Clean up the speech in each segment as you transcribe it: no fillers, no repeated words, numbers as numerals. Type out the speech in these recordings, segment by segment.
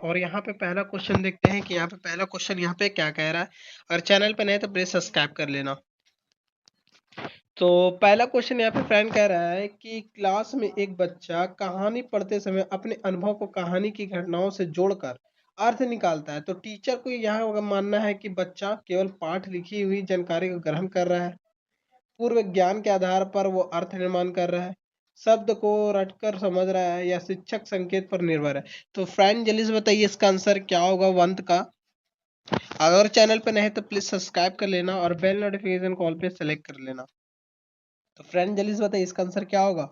और यहाँ पे पहला क्वेश्चन देखते हैं कि यहाँ पे पहला क्वेश्चन यहाँ पे क्या कह रहा है। अगर चैनल पे नए तो प्लीज सब्सक्राइब कर लेना। तो पहला क्वेश्चन यहाँ पे फ्रेंड कह रहा है कि क्लास में एक बच्चा कहानी पढ़ते समय अपने अनुभव को कहानी की घटनाओं से जोड़कर अर्थ निकालता है। तो टीचर को यहाँ मानना है कि बच्चा केवल पाठ लिखी हुई जानकारी को ग्रहण कर रहा है, पूर्व ज्ञान के आधार पर वो अर्थ निर्माण कर रहा है, शब्द को रटकर समझ रहा है, या शिक्षक संकेत पर निर्भर है। तो फ्रेंड जल्दी से बताइए इसका आंसर क्या होगा वंत का। अगर चैनल पे नए तो प्लीज सब्सक्राइब कर लेना और बेल नोटिफिकेशन कॉल पे सेलेक्ट कर लेना। तो फ्रेंड जल्दी से बताइए इसका आंसर क्या होगा।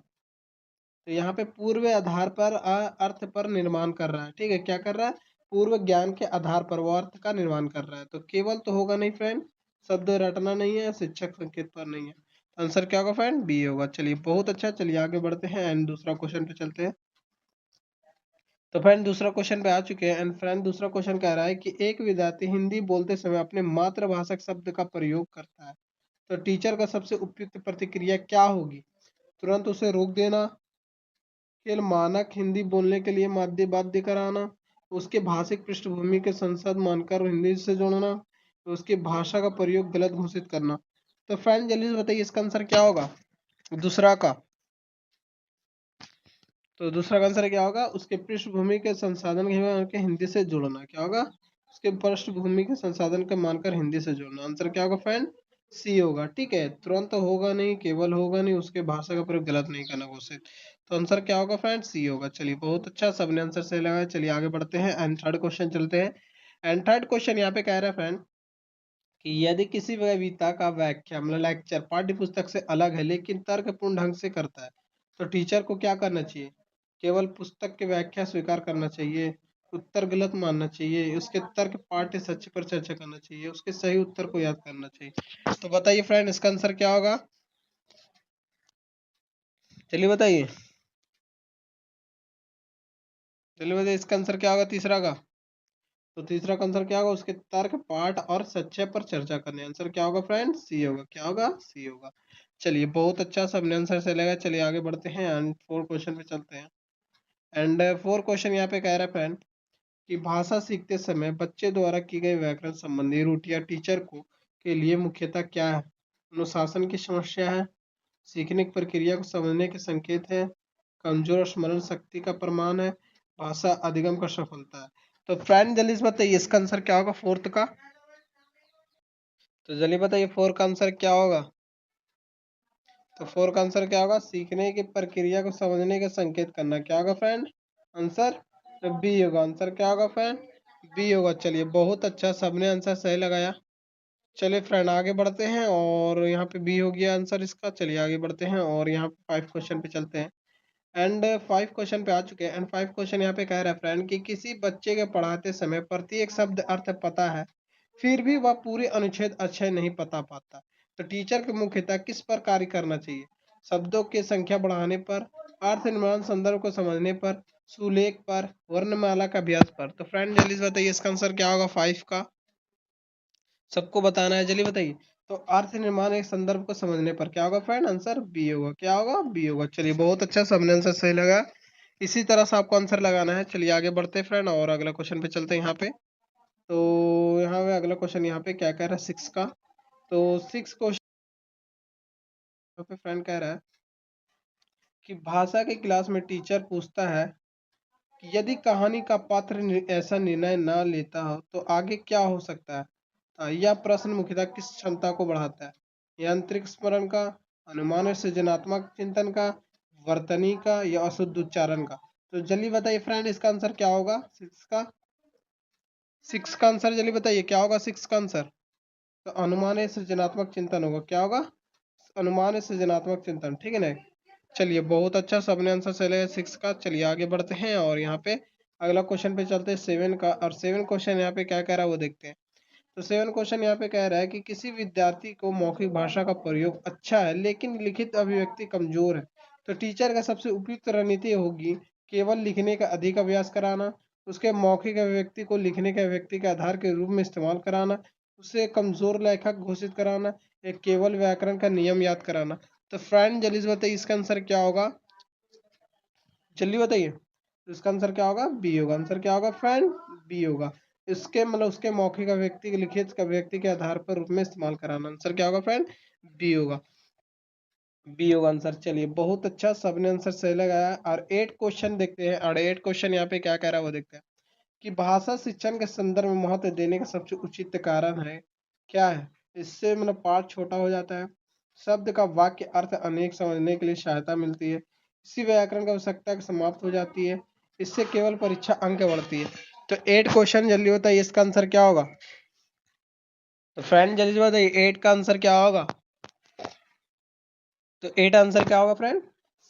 तो यहाँ पे पूर्व आधार पर अर्थ पर निर्माण कर रहा है। ठीक है, क्या कर रहा है, पूर्व ज्ञान के आधार पर वो अर्थ का निर्माण कर रहा है। तो केवल तो होगा नहीं फ्रेंड, शब्द रटना नहीं है, शिक्षक संकेत पर नहीं है। आंसर क्या होगा फ्रेंड, बी होगा। चलिए बहुत अच्छा, चलिए आगे बढ़ते हैं एंड दूसरा क्वेश्चन पे चलते हैं। तो फ्रेंड दूसरा क्वेश्चन पे आ चुके हैं एंड फ्रेंड दूसरा क्वेश्चन कह रहा है कि एक विद्यार्थी हिंदी बोलते समय अपने मातृभाषा शब्द का प्रयोग करता है। तो टीचर का सबसे उपयुक्त प्रतिक्रिया क्या होगी। तुरंत उसे रोक देना, केवल मानक हिंदी बोलने के लिए माध्य बाध्य कराना, उसके भाषिक पृष्ठभूमि के संसद मानकर हिंदी से जोड़ना, उसकी भाषा का प्रयोग गलत घोषित करना। तो फ्रेंड जल्दी से बताइए इसका आंसर क्या होगा दूसरा का। तो दूसरा का आंसर क्या होगा, उसके पृष्ठभूमि के संसाधन के मानकर हिंदी से जोड़ना। क्या होगा, उसके पृष्ठभूमि के संसाधन के मानकर हिंदी से जोड़ना। आंसर क्या होगा फ्रेंड, सी होगा। ठीक है, तुरंत होगा नहीं, केवल होगा नहीं, उसके भाषा का प्रयोग गलत नहीं करना घोषित। तो आंसर क्या होगा फ्रेंड, सी होगा। चलिए बहुत अच्छा, सबने आंसर सही लगाया। चलिए आगे बढ़ते हैं एंड थर्ड क्वेश्चन चलते हैं। एंड थर्ड क्वेश्चन यहाँ पे कह रहा है फ्रेंड कि यदि किसी कविता का व्याख्या मतलब लेक्चर पाठ्य पुस्तक से अलग है लेकिन तर्कपूर्ण ढंग से करता है, तो टीचर को क्या करना चाहिए। केवल पुस्तक की व्याख्या स्वीकार करना चाहिए, उत्तर गलत मानना चाहिए, उसके तर्क पाठ्य सच्चे पर चर्चा करना चाहिए, उसके सही उत्तर को याद करना चाहिए। तो बताइए फ्रेंड इसका आंसर क्या होगा, चलिए बताइए, चलिए बताइए इसका आंसर क्या होगा तीसरा का। तो तीसरा का आंसर क्या होगा, उसके तर्क पाठ और सच्चे पर चर्चा करने। आंसर क्या होगा फ्रेंड, सी होगा। क्या होगा, सी होगा। चलिए बहुत अच्छा, सबने आंसर से लगा। चलिए आगे बढ़ते हैं एंड फोर क्वेश्चन पे चलते हैं। एंड फोर क्वेश्चन यहाँ पे कह रहा है फ्रेंड कि भाषा सीखते समय बच्चे द्वारा की गई व्याकरण संबंधी त्रुटियां टीचर को के लिए मुख्यतः क्या है। अनुशासन की समस्या है, सीखने की प्रक्रिया को समझने के संकेत है, कमजोर स्मरण शक्ति का प्रमाण है, भाषा अधिगम का सफलता है। तो फ्रेंड जल्दी से बताइए इसका आंसर क्या होगा फोर्थ का। तो जल्दी बताइए फोर का आंसर क्या होगा। तो फोर का आंसर क्या होगा, सीखने की प्रक्रिया को समझने के संकेत करना। क्या होगा फ्रेंड, आंसर बी होगा। आंसर क्या होगा फ्रेंड, बी होगा। चलिए बहुत अच्छा, सबने आंसर सही लगाया। चलिए फ्रेंड आगे बढ़ते हैं और यहाँ पे बी हो गया आंसर इसका। चलिए आगे बढ़ते हैं और यहाँ पे फाइव क्वेश्चन पे चलते हैं। एंड फाइव क्वेश्चन पे आ चुके हैं एंड फाइव क्वेश्चन यहाँ पे कह रहा है फ्रेंड कि किसी बच्चे के पढ़ाते समय प्रत्येक शब्द अर्थ पता है फिर भी वह पूरे अनुच्छेद अच्छे नहीं पता पाता। तो टीचर को मुख्यतः किस पर कार्य करना चाहिए। शब्दों की संख्या बढ़ाने पर, अर्थ निर्माण संदर्भ को समझने पर, सुलेख पर, वर्णमाला का अभ्यास पर। तो फ्रेंड जल्दी से बताइए इसका आंसर क्या होगा फाइव का, सबको बताना है जल्दी बताइए। तो अर्थ निर्माण एक संदर्भ को समझने पर क्या होगा फ्रेंड, आंसर बी होगा। क्या होगा, बी होगा। चलिए बहुत अच्छा, सबने आंसर सही लगा। इसी तरह से आपको आंसर लगाना है। चलिए आगे बढ़ते हैं फ्रेंड और अगला क्वेश्चन पे चलते हैं यहाँ पे। तो यहाँ पे अगला क्वेश्चन यहाँ पे क्या कह रहा है, सिक्स का। तो सिक्स क्वेश्चन यहाँ पे फ्रेंड कह रहा है कि भाषा की क्लास में टीचर पूछता है कि यदि कहानी का पात्र ऐसा निर्णय न लेता हो तो आगे क्या हो सकता है। यह प्रश्न मुख्यतः किस क्षमता को बढ़ाता है, यांत्रिक स्मरण का, अनुमान सृजनात्मक चिंतन का, वर्तनी का, या अशुद्ध उच्चारण का। तो जल्दी बताइए फ्रेंड इसका आंसर क्या होगा सिक्स का। सिक्स का आंसर जल्दी बताइए क्या होगा सिक्स का आंसर। तो अनुमान सृजनात्मक चिंतन होगा। क्या होगा, अनुमान सृजनात्मक चिंतन। ठीक है ना। चलिए बहुत अच्छा, सबने आंसर सही लगाया सिक्स का। चलिए आगे बढ़ते हैं और यहाँ पे अगला क्वेश्चन पे चलते हैं सेवन का। और सेवन क्वेश्चन यहाँ पे क्या कह रहा है वो देखते हैं। तो सेवन क्वेश्चन यहाँ पे कह रहा है कि किसी विद्यार्थी को मौखिक भाषा का प्रयोग अच्छा है लेकिन लिखित अभिव्यक्ति कमजोर है। तो टीचर का सबसे उपयुक्त रणनीति होगी केवल लिखने का अधिक अभ्यास कराना, उसके मौखिक अभिव्यक्ति को लिखने के अभिव्यक्ति के आधार के रूप में इस्तेमाल कराना, उसे कमजोर लेखक घोषित कराना, एक केवल व्याकरण का नियम याद कराना। तो फ्रेंड जल्दी से बताइए इसका आंसर क्या होगा, जल्दी बताइए। तो इसका आंसर क्या होगा? बी होगा। आंसर क्या होगा फ्रेंड? बी होगा। इसके मतलब उसके मौखिक अभिव्यक्ति के लिखित अभिव्यक्ति के आधार पर रूप में इस्तेमाल कराना। आंसर क्या होगा फ्रेंड? बी होगा। बी होगा आंसर। चलिए बहुत अच्छा, सबने आंसर सही लगाया। और 8 क्वेश्चन देखते हैं, और 8 क्वेश्चन यहाँ पे क्या कह रहा है वो देखते हैं कि भाषा शिक्षण के संदर्भ में महत्व देने का सबसे उचित कारण है क्या है? इससे मतलब पाठ छोटा हो जाता है, शब्द का वाक्य अर्थ अनेक समझने के लिए सहायता मिलती है, इसी व्याकरण की आवश्यकता समाप्त हो जाती है, इससे केवल परीक्षा अंक बढ़ती है। तो 8 क्वेश्चन जल्दी बताइए इसका आंसर क्या होगा? तो फ्रेंड जल्दी बताइए 8 का आंसर क्या होगा? तो 8 आंसर क्या होगा फ्रेंड?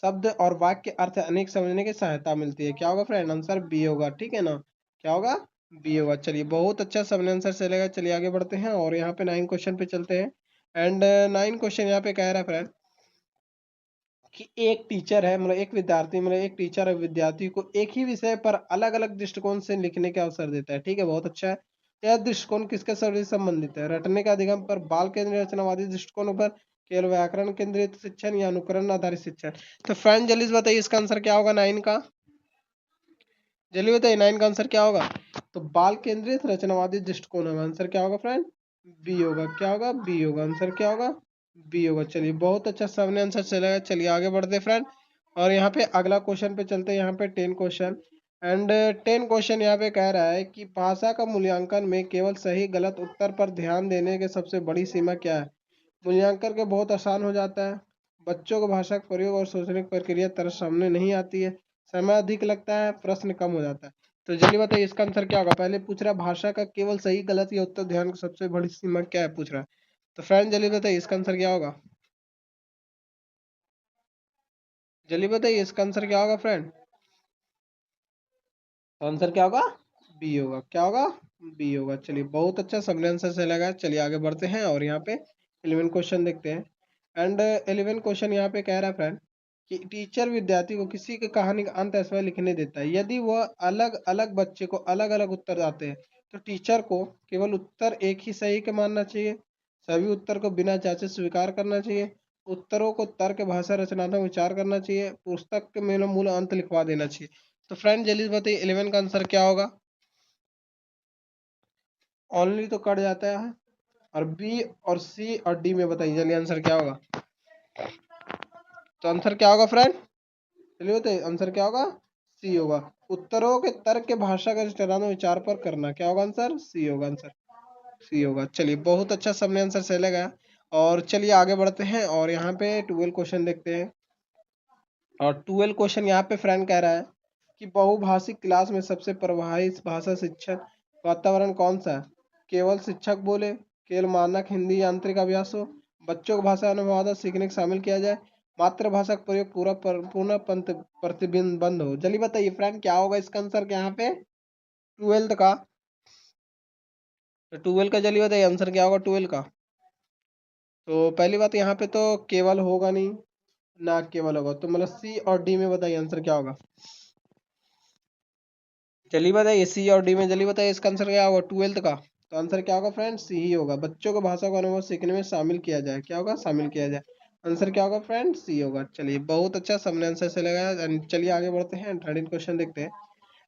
शब्द और वाक्य अर्थ अनेक समझने की सहायता मिलती है। क्या होगा फ्रेंड? आंसर बी होगा। ठीक है ना? क्या होगा? बी होगा। चलिए बहुत अच्छा, सबने आंसर सही लगा। चलिए आगे बढ़ते हैं और यहाँ पे 9 क्वेश्चन पे चलते हैं। एंड 9 क्वेश्चन यहाँ पे कह रहा है फ्रेंड कि एक टीचर है, मतलब एक विद्यार्थी, मतलब एक टीचर और विद्यार्थी को एक ही विषय पर अलग अलग दृष्टिकोण से लिखने का अवसर देता है। ठीक है, बहुत अच्छा है। यह दृष्टिकोण किसके से संबंधित है? रटने का अधिगम पर, बाल केंद्रित रचनावादी दृष्टिकोण पर, केवल व्याकरण केंद्रित शिक्षण या अनुकरण आधारित शिक्षण? तो फ्रेंड जल्दी से बताइए इसका आंसर क्या होगा 9 का? जल्दी बताइए 9 का आंसर क्या होगा? तो बाल केंद्रित रचनावादी दृष्टिकोण होगा। आंसर क्या होगा फ्रेंड? बी होगा। क्या होगा? बी होगा। आंसर क्या होगा? बी होगा। चलिए बहुत अच्छा, सबने आंसर चलेगा। चलिए आगे बढ़ते फ्रेंड और यहाँ पे अगला क्वेश्चन पे चलते हैं। यहाँ पे 10 क्वेश्चन। एंड 10 क्वेश्चन यहाँ पे कह रहा है कि भाषा का मूल्यांकन में केवल सही गलत उत्तर पर ध्यान देने के सबसे बड़ी सीमा क्या है? मूल्यांकन के बहुत आसान हो जाता है, बच्चों को भाषा का प्रयोग और सोचने की प्रक्रिया तरह सामने नहीं आती है, समय अधिक लगता है, प्रश्न कम हो जाता है। तो जल्दी बताइए इसका आंसर क्या होगा? पहले पूछ रहा है भाषा का केवल सही गलत या उत्तर ध्यान की सबसे बड़ी सीमा क्या है, पूछ रहा है। तो फ्रेंड जल्दी बताइए इसका आंसर क्या होगा? जल्दी बताइए इसका आंसर क्या होगा फ्रेंड? तो आंसर क्या होगा? बी होगा। क्या होगा? बी होगा। चलिए बहुत अच्छा, सबने आंसर सही लगा। चलिए आगे बढ़ते हैं और यहाँ पे 11 क्वेश्चन देखते हैं। एंड 11 क्वेश्चन यहाँ पे कह रहा है फ्रेंड कि टीचर विद्यार्थी को किसी की कहानी का अंत ऐसा लिखने देता है, यदि वह अलग अलग बच्चे को अलग अलग उत्तर आते हैं तो टीचर को केवल उत्तर एक ही सही के मानना चाहिए, सभी उत्तर को बिना जांचे स्वीकार करना चाहिए, उत्तरों को तर्क भाषा रचनात्मक विचार करना चाहिए, पुस्तक के मूल मूल अंत लिखवा देना चाहिए। तो फ्रेंड जल्दी से बताइए 11 का आंसर क्या होगा? ओनली तो कट जाता है, और बी और सी और डी में बताइए जल्दी आंसर क्या होगा? तो आंसर क्या होगा फ्रेंड? चलिए बताइए आंसर क्या होगा? सी होगा। उत्तरों के तर्क के भाषा का रचनात्मक विचार पर करना। क्या होगा आंसर? सी होगा। आंसर सी होगा। चलिए बहुत अच्छा, सबने आंसर सही लगाया। और चलिए आगे बढ़ते हैं और यहाँ पे 12 क्वेश्चन देखते हैं। और 12 क्वेश्चन यहाँ पे फ्रेंड कह रहा है कि बहुभाषिक क्लास में सबसे प्रभावी भाषा शिक्षण वातावरण कौन सा है? केवल शिक्षक बोले, केवल मानक हिंदी यांत्रिक अभ्यास हो, बच्चों को भाषा अनुभव सीखने को शामिल किया जाए, मातृभाषा का प्रयोग पूर्ण प्रतिबंध हो। जल्दी बताइए फ्रेंड क्या होगा इसका आंसर? क्या यहाँ पे 12 का? तो 12 का जल्दी बताइए आंसर क्या होगा 12 का? तो पहली बात यहाँ पे तो केवल होगा नहीं, ना केवल होगा, तो मतलब सी और डी में बताइए आंसर क्या होगा? चलिए बताइए सी और डी में जल्दी बताइए इसका आंसर क्या होगा 12 का? तो आंसर क्या होगा फ्रेंड? सी ही होगा। बच्चों को भाषा का अनुभव सीखने में शामिल किया जाए। क्या होगा? शामिल किया जाए। आंसर क्या होगा फ्रेंड? सी होगा। चलिए बहुत अच्छा, सबने आंसर से लगाया। And चलिए आगे बढ़ते हैं, 13 क्वेश्चन देखते हैं।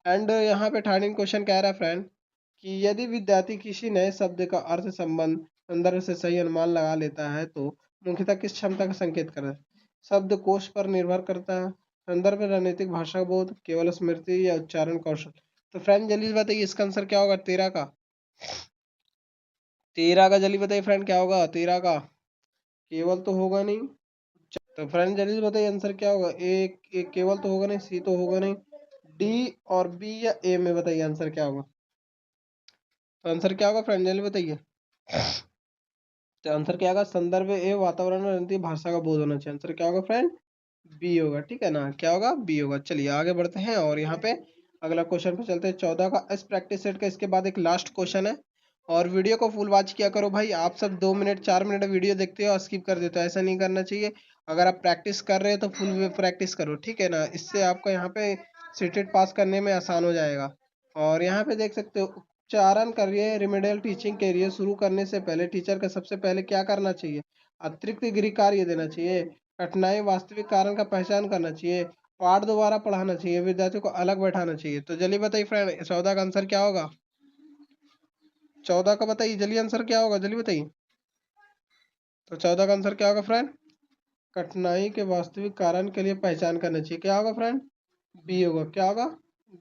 एंड यहाँ पे 13 क्वेश्चन कह रहा है फ्रेंड कि यदि विद्यार्थी किसी नए शब्द का अर्थ संबंध संदर्भ से सही अनुमान लगा लेता है तो मुख्यतः किस क्षमता का संकेत कर रहा है? शब्द कोश पर निर्भर करता है, संदर्भ रणनीतिक भाषा बोध, केवल स्मृति या उच्चारण कौशल? तो फ्रेंड जल्दी से बताइए इसका आंसर क्या होगा 13 का? 13 का जल्दी बताइए फ्रेंड क्या होगा 13 का? केवल तो होगा नहीं। तो फ्रेंड जल्दी से बताइए आंसर क्या होगा? एक केवल तो होगा नहीं, सी तो होगा नहीं, डी और बी या ए में बताइए आंसर क्या होगा? तो आंसर क्या होगा फ्रेंड जल्दी बताइए? तो आंसर क्या होगा? संदर्भ एवं वातावरण में रणनीतिक भाषा का बोध होना चाहिए। आंसर क्या होगा फ्रेंड? बी होगा। ठीक है ना? क्या होगा? बी होगा। चलिए आगे बढ़ते हैं और यहाँ पे अगला क्वेश्चन पे चलते हैं 14 का इस प्रैक्टिस सेट का। इसके बाद एक लास्ट क्वेश्चन है, और वीडियो को फुल वॉच किया करो भाई। आप सब 2 मिनट 4 मिनट वीडियो देखते हो और स्किप कर देते हो, ऐसा नहीं करना चाहिए। अगर आप प्रैक्टिस कर रहे हो तो फुल प्रैक्टिस करो, ठीक है ना? इससे आपको यहाँ पे सीटेट पास करने में आसान हो जाएगा। और यहाँ पे देख सकते हो, उच्चारण करिए। रिमेडियल टीचिंग करियर शुरू करने से पहले टीचर का सबसे पहले क्या करना चाहिए? अतिरिक्त गृह कार्य देना चाहिए, कठिनाई वास्तविक कारण का पहचान करना चाहिए, पार्ट दोबारा पढ़ाना चाहिए, विद्यार्थियों को अलग बैठाना चाहिए। तो जल्दी बताइए फ्रेंड, 14 का आंसर क्या होगा? 14 का बताइए जल्दी, आंसर क्या होगा जल्दी बताइए। तो 14 का आंसर क्या होगा फ्रेंड? कठिनाई के वास्तविक कारण के लिए पहचान करना चाहिए। क्या होगा फ्रेंड? बी होगा। क्या होगा?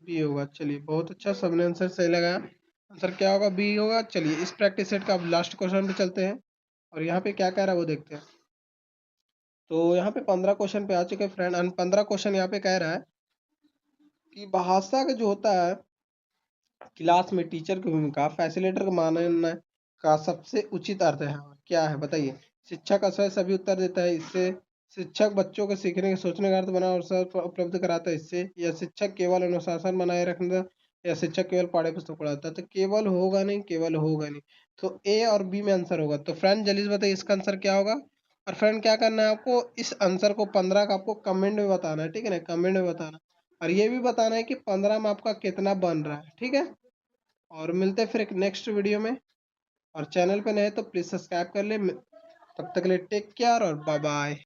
बी होगा। चलिए बहुत अच्छा, सबने आंसर सही लगाया। आंसर क्या होगा? बी होगा। चलिए इस प्रैक्टिस सेट का अब लास्ट क्वेश्चन पे चलते हैं और यहाँ पे क्या कह रहा है वो देखते हैं। तो यहाँ पे 15 क्वेश्चन पे आ चुके हैं फ्रेंड, एंड 15 क्वेश्चन यहाँ पे कह रहा है कि भाषा का जो होता है क्लास में टीचर की भूमिका फैसिलिटेटर का मानना का सबसे उचित अर्थ है क्या है बताइए। शिक्षक अक्सर सभी उत्तर देता है इससे, शिक्षक बच्चों को सीखने के सोचने का अर्थ बना और अवसर उपलब्ध कराता है इससे, या शिक्षक केवल अनुशासन बनाए रखना, या शिक्षक केवल पाठ्य पुस्तक पढ़ाता है। तो केवल होगा नहीं, केवल होगा नहीं। तो ए और बी में आंसर होगा। तो फ्रेंड जल्दी से बताइए इसका आंसर क्या होगा। और फ्रेंड क्या करना है आपको, इस आंसर को 15 का आपको कमेंट में बताना है, ठीक है ना, कमेंट में बताना। और ये भी बताना है कि 15 में आपका कितना बन रहा है, ठीक है। और मिलते हैं फिर एक नेक्स्ट वीडियो में। और चैनल पे नए तो प्लीज़ सब्सक्राइब कर ले। तब तक के लिए टेक केयर और बाय बाय।